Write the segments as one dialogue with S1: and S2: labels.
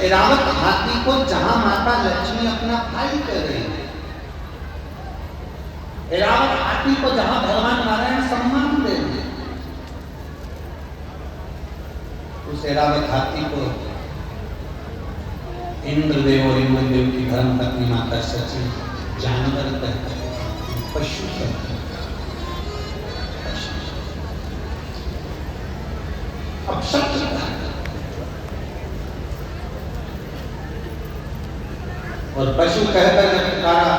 S1: ऐरावत हाथी को जहां माता लक्ष्मी अपना भाई कह रही है, ऐरावत हाथी को जहां भगवान नारायण सम्मान दे रहे हैं, उस ऐरावत हाथी को इंद्रदेव और इंद्रदेव की धर्म पत्नी माता सची जानवर कहते हैं, पशु कहते हैं। अब शब्द और पशु कहकर जब पुकारा,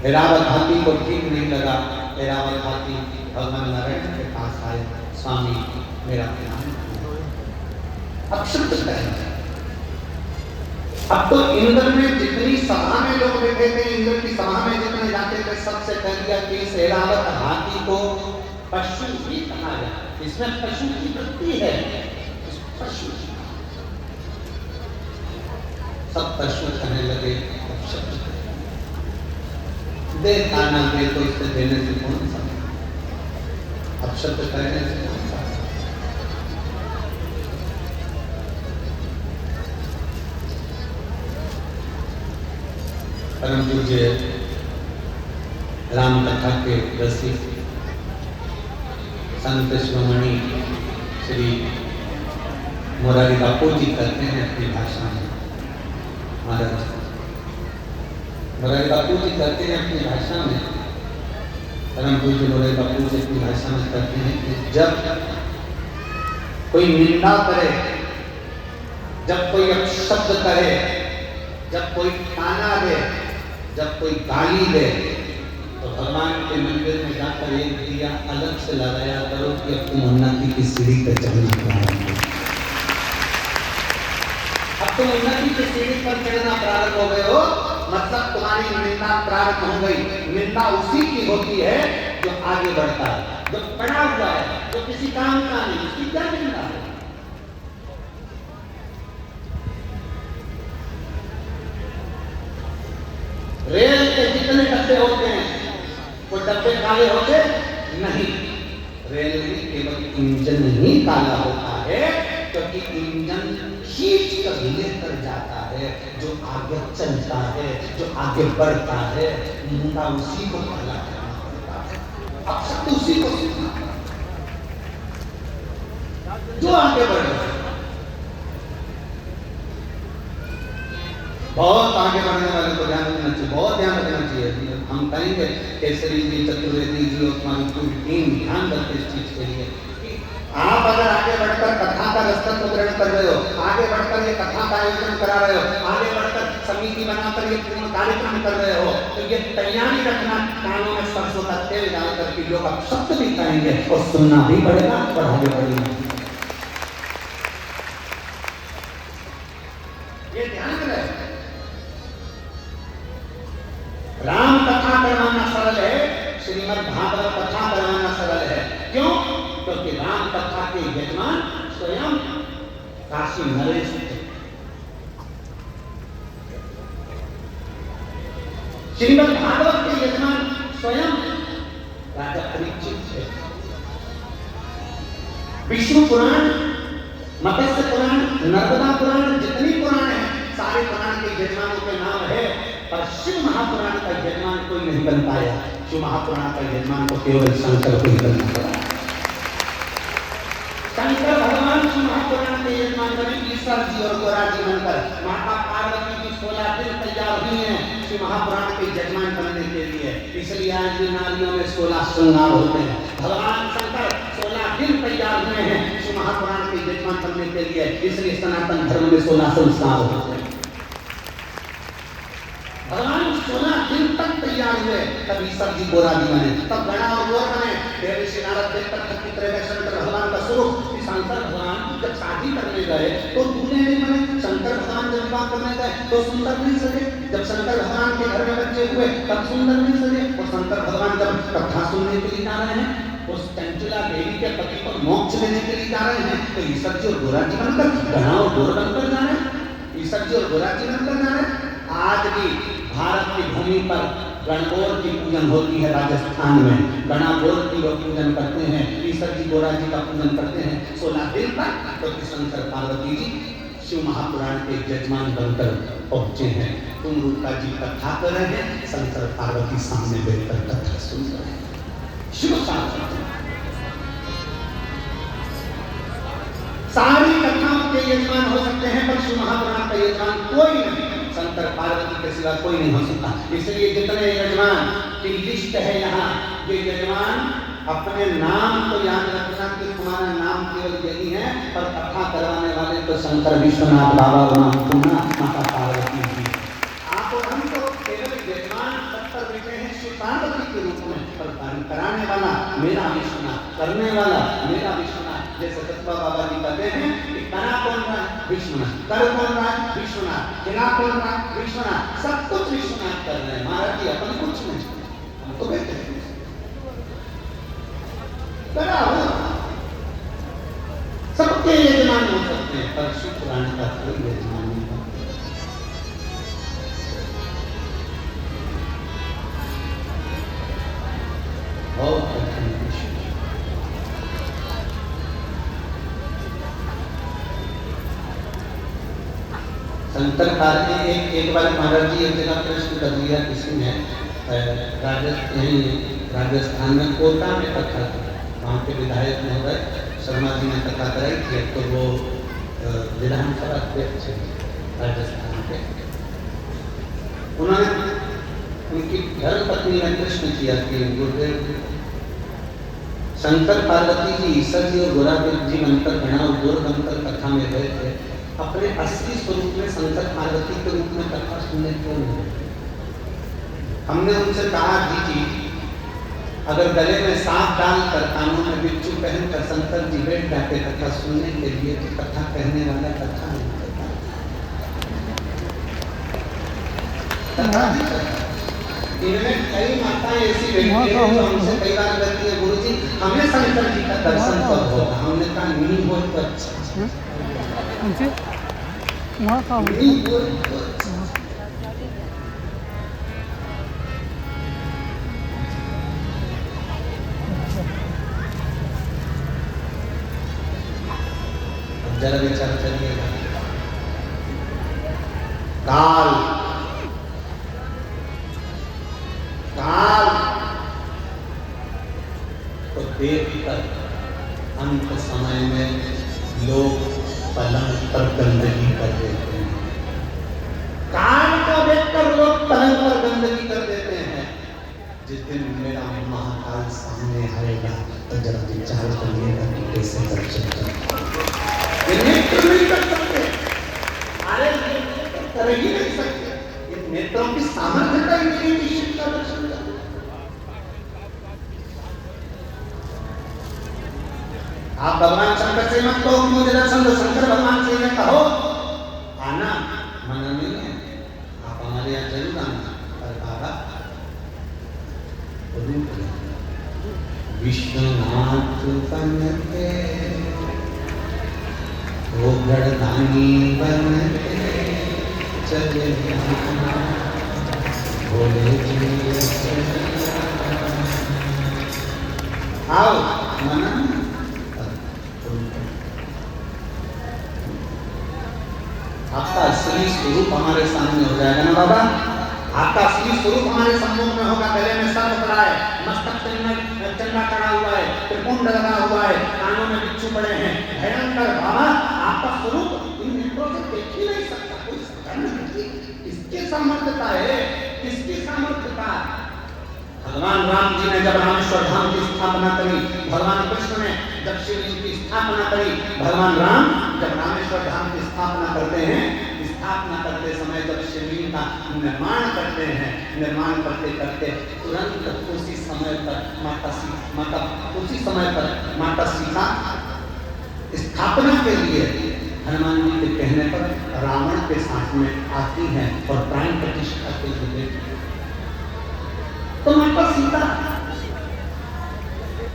S1: ऐरावत हाथी को ठीक नहीं लगा। ऐरावत हाथी भगवान नारायण के पास आए, स्वामी मेरा ध्यान। अब शब्द कहेंगे। अब तो इंद्र में जितनी सभा में लोग बैठे थे, इंद्र की सभा में जितने जाते थे, सबसे कह दिया कि इस ऐरावत हाथी को पशु ही कहा जाए, इसमें पशु की वृत्ति है, पशु। सब पशु कहने लगे दे खाना दे, तो इससे देने से कौन सा, अब शब्द कहने से कौन सा। परम पूज्य राम कथा के रसिक संत शिरोमणि श्री मोरारी बापू जी कहते हैं अपनी भाषा में, महाराज मोरारी बापू जी कहते हैं अपनी भाषा में, परम पूज्य मोरारी बापू जी अपनी भाषा में कहते हैं कि जब कोई निंदा करे, जब कोई अपशब्द करे, जब कोई ताना दे, जब कोई गाली दे, तो भगवान के मंदिर में जाकर एक दिया अलग से लगाया करो कि अब तुम उन्नति की सीढ़ी पर चढ़ना प्रारंभ हो। अब तुम उन्नति की सीढ़ी पर चढ़ना प्रारंभ हो गए हो, मतलब तुम्हारी निंदा प्रारंभ हो गई। निंदा उसी की होती है जो आगे बढ़ता है, जो पड़ा हुआ है, जो किसी काम का नहीं, उसकी क्या निंदा है। रेल के जितने डब्बे होते हैं वो डब्बे काले होते नहीं, रेल में केवल इंजन ही काला होता है, क्योंकि इंजन खींच कर लेकर जाता है, जो आगे चलता है, जो आगे बढ़ता है, मुंडा उसी को काला करना पड़ता है। अब सब उसी को सीखना, जो आगे बढ़ रहा है। बहुत आगे बढ़ने वाले को ध्यान रखना चाहिए, बहुत ध्यान रखना चाहिए। हम कहेंगे केसरी जी, चतुर्वेदी जी और तुम्हारी पूरी टीम ध्यान रखते इस चीज के लिए। आप अगर आगे बढ़कर कथा का रस्तत्व ग्रहण कर रहे हो, आगे बढ़कर ये कथा का आयोजन करा रहे हो, आगे बढ़कर समिति बनाकर ये पूर्ण कार्यक्रम कर रहे हो, तो ये तैयारी रखना, कानों में सरसों का तेल डालकर के लोग अब शब्द भी कहेंगे और सुनना भी पड़ेगा और आगे बढ़ेगा। ये ध्यान रहे। राम कथा करवाना सरल है, श्रीमद् भागवत कथा करवाना सरल है। क्यों? क्योंकि राम कथा के यजमान स्वयं काशी नरेश थे। श्रीमद् भागवत के यजमान स्वयं राजा परीक्षित थे। विष्णु पुराण, मत्स्य पुराण, नर्मदा पुराण, जितनी पुराण है, सारे पुराण के यजमानों के नाम है, पर शिव महापुराण का यजमान कोई नहीं बन पाया। शिव महापुराण का यजमान को केवल शंकर को ही बनना पड़ा। शंकर भगवान शिव महापुराण के यजमान बने ईश्वर जी और गोरा जी बनकर। माता पार्वती की 16 दिन तैयार हुई हैं शिव महापुराण के यजमान बनने के लिए, इसलिए आज भी नारियों में 16 श्रृंगार होते हैं। भगवान शंकर 16 दिन तैयार हुए हैं शिव महापुराण के यजमान बनने के लिए, इसलिए सनातन धर्म में 16 संस्कार होते हैं। भगवान 16 दिन तक तैयार हुए, तब ईश्वर जी गोरा जी बने, तब गणा और गोर बने। देवर्षि नारद देखकर शंकर भगवान का स्वरूप। शंकर भगवान जब शादी करने गए तो दूल्हे नहीं बने, शंकर भगवान जब विवाह करने गए तो सुंदर नहीं सजे। जब शंकर भगवान के घर में बच्चे हुए तब सुंदर नहीं सजे। और शंकर भगवान जब कथा सुनने के लिए जा रहे हैं, उस चंचला देवी के पति को मोक्ष देने के लिए जा रहे हैं, तो ईश्वर जी और गोरा जी बनकर, गणा और गोर बनकर जा रहे हैं, ईश्वर जी और गोरा जी बनकर जा रहे हैं। आज भी भारत की भूमि पर गणगौर की पूजन होती है। राजस्थान में गणागौर की लोग पूजन करते हैं, ईश्वर जी गोरा जी का पूजन करते हैं 16 दिन तक, क्योंकि शंकर पार्वती जी शिव महापुराण के यजमान बनकर पहुंचे हैं। तुम रूपा जी कथा कर रहे हैं, शंकर पार्वती सामने बैठकर कथा सुन रहे हैं। शिव सारी कथाओं के यजमान हो सकते हैं, पर शिव महापुराण का यजमान कोई नहीं, शंकर पार्वती के सिवा कोई नहीं हो सकता। इसलिए जितने यजमान की लिस्ट है यहाँ, ये यजमान अपने नाम को याद रखना कि तुम्हारा नाम केवल यही है, पर कथा करवाने वाले तो शंकर विश्वनाथ बाबा माता पार्वती जी। आप और हम तो केवल यजमान पत्थर बैठे हैं शिव पार्वती के रूप में, पर कराने वाला मेरा विश्वनाथ, करने वाला मेरा विश्वनाथ। जैसे सतपा बाबा जी कहते हैं कि करा कौन रहा है? विश्वनाथ। कर कौन रहा है? विश्वनाथ। खिला कौन रहा है? विश्वनाथ। सब कुछ विश्वनाथ कर रहे हैं। महाराज जी अपन कुछ नहीं, हम तो बैठे हैं करा हो। सबके यजमान हो सकते हैं, पर शिव पुराण का कोई यजमान नहीं होता। बहुत कठिन विषय। शंकर पार्वती एक बार महाराज जी एक जगह प्रश्न कर दिया किसी ने, राजस्थान में कोटा में कथा की, वहाँ के विधायक महोदय शर्मा जी ने कथा कराई थी। तो वो विधानसभा अध्यक्ष राजस्थान के, उन्होंने उनकी धर्मपत्नी ने प्रश्न किया कि गुरुदेव शंकर पार्वती जी ईश्वर जी और गोरादेव जी बनकर घना उद्योग बनकर कथा में गए थे, अपने असली स्वरूप में शंकर पार्वती के रूप में कथा सुनने क्यों नहीं? हमने उनसे कहा जी अगर गले में सांप डालकर कानों में बिच्छू पहनकर शंकर जी बैठ जाते कथा सुनने के लिए, तो कथा कहने वाला कथा नहीं करता। इनमें कई माताएं ऐसी बैठी हैं जो हमसे कई बार कहती है गुरुजी हमें शंकर जी का दर्शन कब होगा? हमने कहा नहीं हो तो अच्छा। वहाँ का जरा विचार करिएगा, काल को देखकर अंत समय में लोग पलंग पर गंदगी कर देते हैं। काल को देखकर लोग पलंग पर गंदगी कर देते हैं। जिस दिन मेरा महाकाल सामने आएगा तो जरा विचार करिएगा कि कैसे दर्शन करें। नेत्र नहीं कर सकते, अरे कर ही नहीं सकते। नेत्रों की सामर्थ्यता ही नहीं है शिव का दर्शन करने। आप भगवान शंकर से मत कहो मुझे दर्शन दो, शंकर भगवान से मैं कहो आना मना नहीं है, आप हमारे यहाँ जरूर आना। पर बाबा विश्वनाथ बनते वो गढ़दानी बनते चले भोले आओ मना। आपका असली स्वरूप हमारे सामने हो जाएगा ना बाबा, आपका असली स्वरूप हमारे सम्मुख में होगा। गले में सर्प पड़ा है, मस्तक में चंदा चढ़ा हुआ है, त्रिपुंड लगा हुआ है, कानों में बिच्छू पड़े हैं, भयंकर बाबा आपका स्वरूप इन नेत्रों से देख ही नहीं सकता। कोई किसकी सामर्थ्यता है, किसकी सामर्थ्यता? भगवान राम जी ने जब रामेश्वर धाम की स्थापना करी, भगवान कृष्ण ने जब शिवलिंग की स्थापना करी, भगवान राम जब रामेश्वर धाम की स्थापना करते हैं, स्थापना करते समय जब शिवलिंग का निर्माण करते हैं, निर्माण करते करते तुरंत उसी समय पर माता सीता स्थापना के लिए हनुमान जी के कहने पर रावण के साथ में आती हैं और प्राण प्रतिष्ठा के लिए। तो माता सीता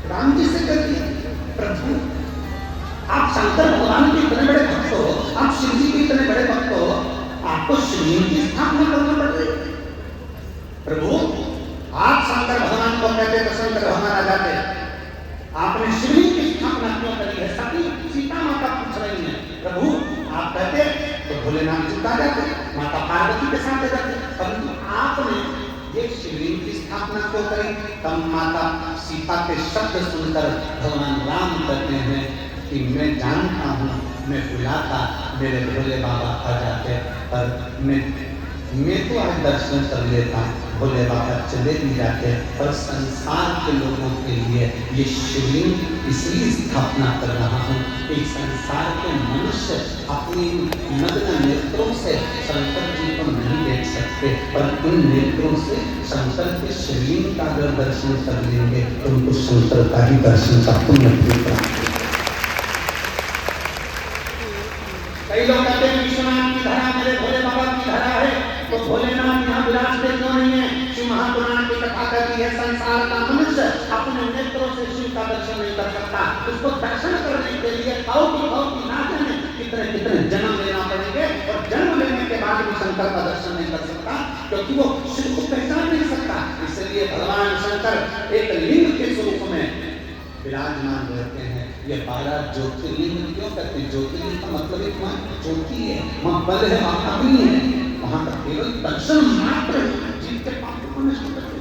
S1: राम जी से कहती है प्रभु आप शंकर भगवान के इतने बड़े भक्त हो, आप शिव जी के इतने बड़े भक्त हो, आपको शिवलिंग की स्थापना करना पड़ रही है। प्रभु आप शंकर भगवान को कहते तो शंकर भगवान आ जाते, आपने शिवलिंग की स्थापना क्यों करी है? सती सीता माता पूछ रही है प्रभु आप कहते भोलेनाथ जी आ जाते, माता पार्वती के साथ आ जाते। परंतु आपने ये शिवलिंग की स्थापना क्यों करी? तब माता सीता के शब्द सुनकर भगवान राम कहते हैं कि मैं जानता हूँ, मैं बुलाता मेरे भोले बाबा आ जाते, पर मैं तो आज दर्शन कर लेता, भोले बाबा चले भी जाते, पर संसार के लोगों के लिए ये शिवलिंग इसलिए स्थापना कर रहा हूँ कि संसार के मनुष्य अपनी नग्न नेत्रों से शंकर जी को नहीं देख सकते, पर उन नेत्रों से शंकर के शिवलिंग का अगर दर्शन कर लेंगे तो उनको शंकर का ही दर्शन का पुण्य प्राप्त। कई लोग कहते हैं विश्वनाथ की धरा मेरे भोले बाबा की धरा है, तो भोलेनाथ यहाँ विराजते क्यों नहीं है? शिव महापुराण की कथा कहती है संसार का मनुष्य अपने नेत्रों से शिव का दर्शन नहीं कर सकता। उसको दर्शन करने के लिए कौटी ना जाने कितने कितने जन्म लेना पड़ेंगे, और जन्म लेने के बाद भी शंकर का दर्शन नहीं कर सकता, क्योंकि वो शिव को पहचान नहीं सकता। इसलिए भगवान शंकर एक लिंग के स्वरूप में विराजमान रहते हैं। ये 12 ज्योतिर्लिंग क्यों कहते हैं? ज्योतिर्लिंग का मतलब एक वहाँ ज्योति है, वहाँ बल है, वहाँ अग्नि है, वहाँ का केवल दर्शन मात्र जीव के पाप को नष्ट करता है।